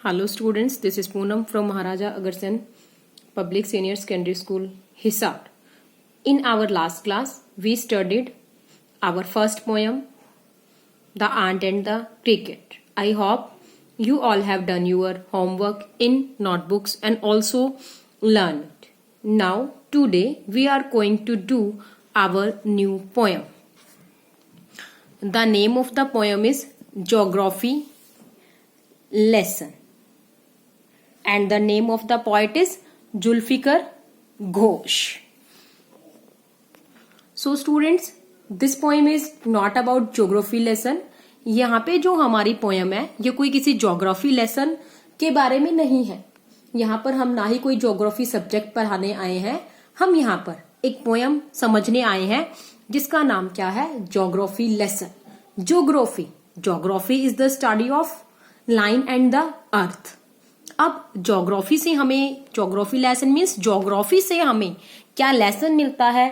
Hello students, this is Poonam from Maharaja Agarsen Public Senior Secondary School, Hisar. In our last class, we studied our first poem, The Ant and the Cricket. I hope you all have done your homework in notebooks and also learned. Now, today we are going to do our new poem. The name of the poem is Geography Lesson. And the name of the poet is Julfikar Ghosh. So students, this poem is not about geography lesson. यहाँ पे जो हमारी poem है ये कोई किसी geography lesson के बारे में नहीं है. यहाँ पर हम ना ही कोई ज्योग्राफी सब्जेक्ट पढ़ाने आए हैं. हम यहाँ पर एक पोयम समझने आए हैं जिसका नाम क्या है, geography lesson. Geography is the study of line and the earth. अब ज्योग्राफी से हमें, ज्योग्राफी लेसन मीन्स ज्योग्राफी से हमें क्या लेसन मिलता है,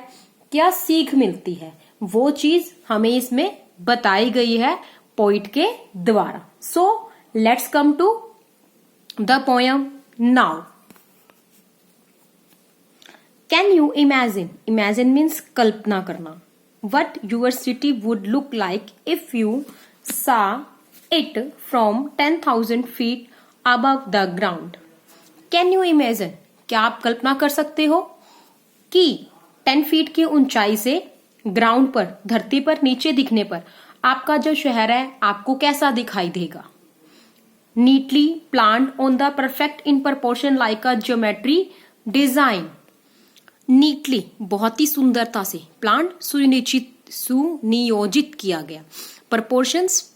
क्या सीख मिलती है, वो चीज हमें इसमें बताई गई है पोइट के द्वारा. So let's come to the poem now. Can you imagine, imagine means कल्पना करना, what your city would look like if you saw it from 10,000 feet above the ground. Can you imagine? क्या आप कल्पना कर सकते हो कि 10 फीट की ऊंचाई से ग्राउंड पर, धरती पर नीचे दिखने पर आपका जो शहर है आपको कैसा दिखाई देगा. Neatly planned on the perfect in proportion like a geometry design. Neatly बहुत ही सुंदरता से, प्लान्ड सुनियोजित किया गया, प्रपोर्शंस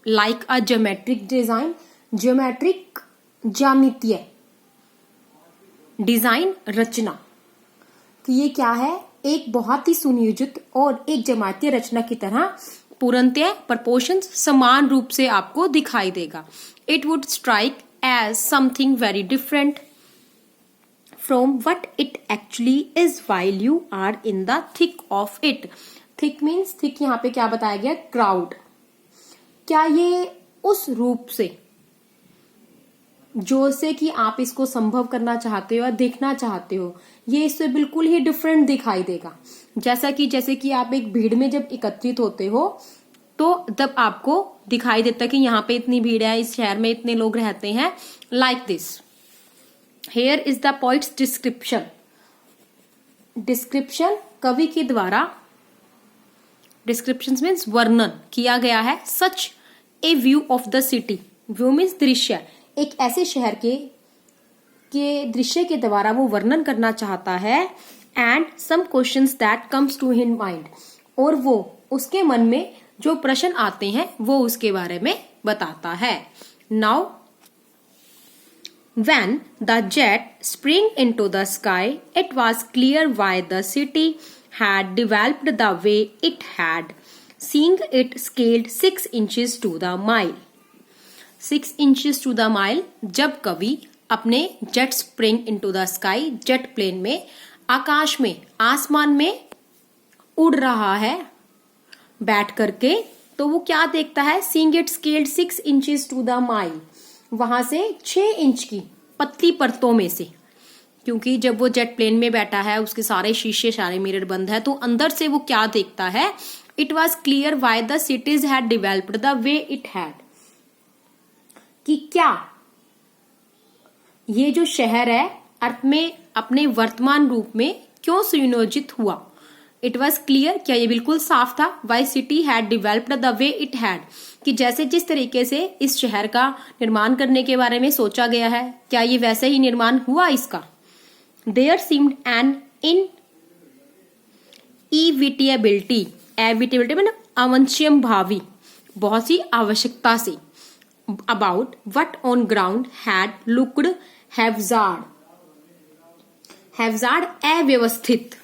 लाइक अ ज्योमेट्रिक डिजाइन, ज्योमेट्रिक ज्यामितीय, डिजाइन रचना. तो ये क्या है, एक बहुत ही सुनियोजित और एक ज्यामितीय रचना की तरह पूर्णतः प्रपोर्शंस समान रूप से आपको दिखाई देगा. It would strike as something very different from what it actually is while you are in the thick of it. Thick means, thick यहाँ पे क्या बताया गया, क्राउड. क्या ये उस रूप से जो से कि आप इसको संभव करना चाहते हो या देखना चाहते हो, ये इससे बिल्कुल ही डिफरेंट दिखाई देगा. जैसे कि आप एक भीड़ में जब एकत्रित होते हो तो तब आपको दिखाई देता है कि यहाँ पे इतनी भीड़ है, इस शहर में इतने लोग रहते हैं. Like this. Here is the poet's description. Description कवि के द्वारा, डिस्क्रिप्शन मीन्स वर्णन किया गया है. Such a view of the city. View means दृश्य. एक ऐसे शहर के दृश्य के द्वारा वो वर्णन करना चाहता है. And some questions that comes to his mind. और वो उसके मन में जो प्रश्न आते हैं वो उसके बारे में बताता है. Now when the jet spring into the sky it was clear why the city had developed the way it had, seeing it scaled 6 inches to the mile. 6 inches to the mile. जब कवि अपने jet spring into the sky, jet plane में, आकाश में, आसमान में उड़ रहा है बैठ करके, तो वो क्या देखता है, seeing it scaled 6 inches to the mile. वहां से 6 इंच की पतली परतों में से, क्योंकि जब वो जेट प्लेन में बैठा है उसके सारे शीशे, सारे मिरर बंद है, तो अंदर से वो क्या देखता है, it was clear why the cities had developed the way it had. कि क्या ये जो शहर है अर्थ में अपने वर्तमान रूप में क्यों सुनियोजित हुआ. इट वॉज क्लियर, क्या ये बिल्कुल साफ था, why city had developed the way it had, कि जैसे जिस तरीके से इस शहर का निर्माण करने के बारे में सोचा गया है, क्या ये वैसे ही निर्माण हुआ इसका. There seemed an inevitability, मतलब अवश्यम भावी, बहुत सी आवश्यकता से, about what on ground had looked haphazard. haphazard अव्यवस्थित,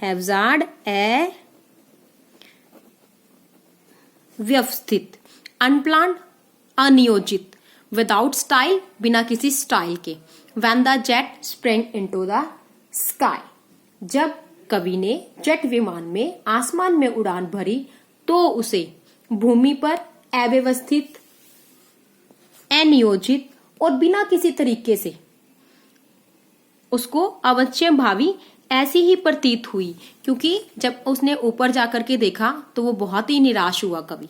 haphazard अव्यवस्थित, unplanned अनियोजित, without style बिना किसी स्टाइल के. When the jet sprang into the sky. जब कवि ने जेट विमान में आसमान में उड़ान भरी तो उसे भूमि पर अव्यवस्थित अनियोजित और बिना किसी तरीके से उसको अवश्य भावी ऐसी ही प्रतीत हुई, क्योंकि जब उसने ऊपर जाकर के देखा तो वो बहुत ही निराश हुआ कवि।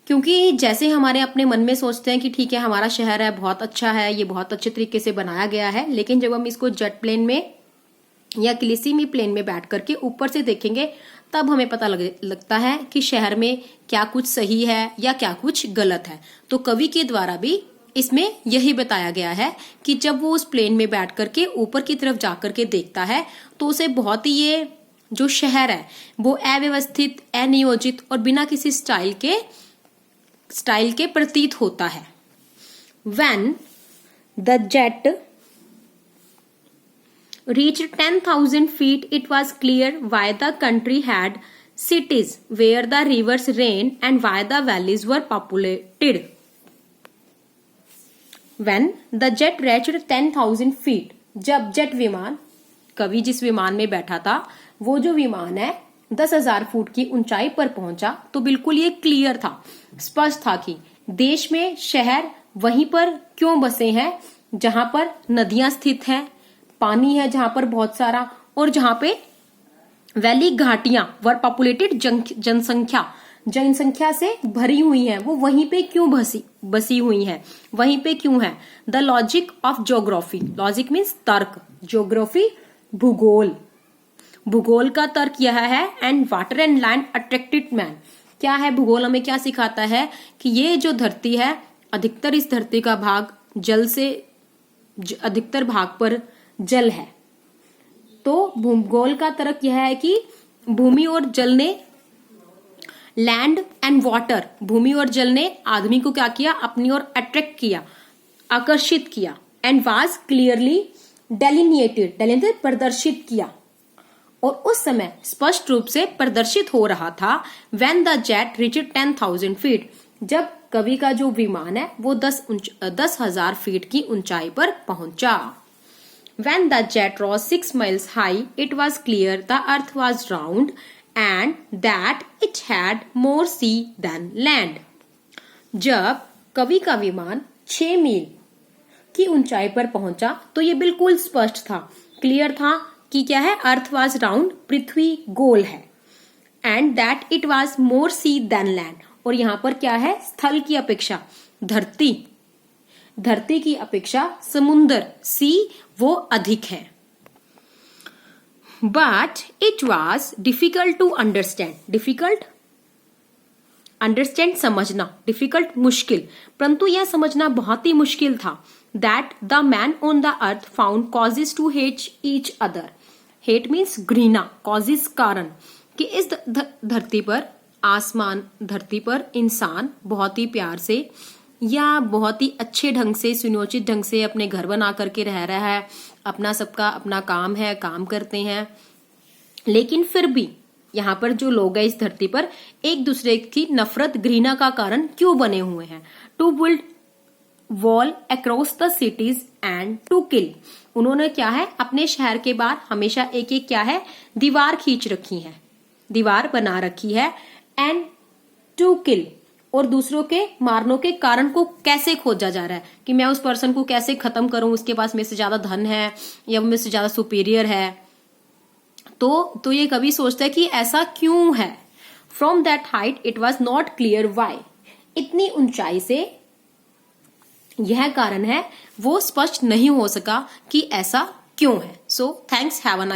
क्योंकि जैसे हमारे अपने मन में सोचते हैं कि ठीक है हमारा शहर है, बहुत अच्छा है, ये बहुत अच्छे तरीके से बनाया गया है, लेकिन जब हम इसको जेट प्लेन में या किसी प्लेन में बैठ करके ऊपर से देखेंगे तब हमें पता लगता है कि शहर में क्या कुछ सही है या क्या कुछ गलत है। तो कवि के द्वारा भी इसमें यही बताया गया है कि जब वो उस प्लेन में बैठ करके ऊपर की तरफ जाकर के देखता है तो उसे बहुत ही ये जो शहर है वो अव्यवस्थित, अनियोजित और बिना किसी स्टाइल के प्रतीत होता है। When the jet reached 10,000 feet, it was clear why the country had cities where the rivers ran and why the valleys were populated. When the jet reached 10,000 feet, जब जेट विमान, कवि जिस विमान में बैठा था वो जो विमान है 10,000 फुट की ऊंचाई पर पहुंचा तो बिल्कुल ये क्लियर था, स्पष्ट था कि देश में शहर वहीं पर क्यों बसे हैं जहां पर नदियां स्थित हैं, पानी है जहां पर बहुत सारा, और जहां पे वैली घाटियां वर पॉपुलेटेड जनसंख्या से भरी हुई हैं, वो वहीं पे क्यों बसी हुई हैं, वहीं पे क्यों है। The logic of geography, logic means तर्क, ज्योग्राफी भूगोल, भूगोल का तर्क यह है। And water and land attracted man, क्या है भूगोल हमें क्या सिखाता है कि ये जो धरती है अधिकतर इस धरती का भाग जल से, अधिकतर भाग पर जल है। तो भूगोल का तर्क यह है कि भूमि और जल ने, लैंड एंड वाटर, भूमि और जल ने आदमी को क्या किया, अपनी ओर अट्रैक्ट किया, आकर्षित किया। एंड वाज क्लियरली डेलिनेटेड, प्रदर्शित किया, और उस समय स्पष्ट रूप से प्रदर्शित हो रहा था। When the jet reached 10,000 feet, जब कवि का जो विमान है वो 10,000 फीट की ऊंचाई पर पहुंचा। When the jet rose 6 miles high, it was clear the earth was round and that it had more sea than land. जब कवि का विमान 6 मील की ऊंचाई पर पहुंचा तो ये बिल्कुल स्पष्ट था, क्लियर था कि क्या है, अर्थ वाज राउंड, पृथ्वी गोल है, and that it was more sea than land, और यहां पर क्या है, स्थल की अपेक्षा धरती की अपेक्षा समुन्दर सी वो अधिक है। But it was difficult to understand, understand समझना, डिफिकल्ट मुश्किल, परंतु यह समझना बहुत ही मुश्किल था। That the man on the earth found causes to hate each other, hate means घृणा, कॉजेज कारण, कि इस धरती पर, आसमान धरती पर इंसान बहुत ही प्यार से या बहुत ही अच्छे ढंग से, सुनियोजित ढंग से अपने घर बना करके रह रहा है, अपना सबका अपना काम है, काम करते हैं, लेकिन फिर भी यहाँ पर जो लोग हैं इस धरती पर एक दूसरे की नफरत, घृणा का कारण क्यों बने हुए हैं। To build wall across the cities and to kill, उन्होंने क्या है, अपने शहर के बाहर हमेशा एक एक क्या है, दीवार खींच रखी है, दीवार बना रखी है। एंड टू किल, और दूसरों के मारने के कारण को कैसे खोजा जा रहा है कि मैं उस पर्सन को कैसे खत्म करूं, उसके पास मेरे से ज्यादा धन है या मेरे से ज्यादा सुपीरियर है। तो ये कभी सोचता है कि ऐसा क्यों है। From that height it was not clear why, इतनी ऊंचाई से यह कारण है वो स्पष्ट नहीं हो सका कि ऐसा क्यों है। So thanks, have a nice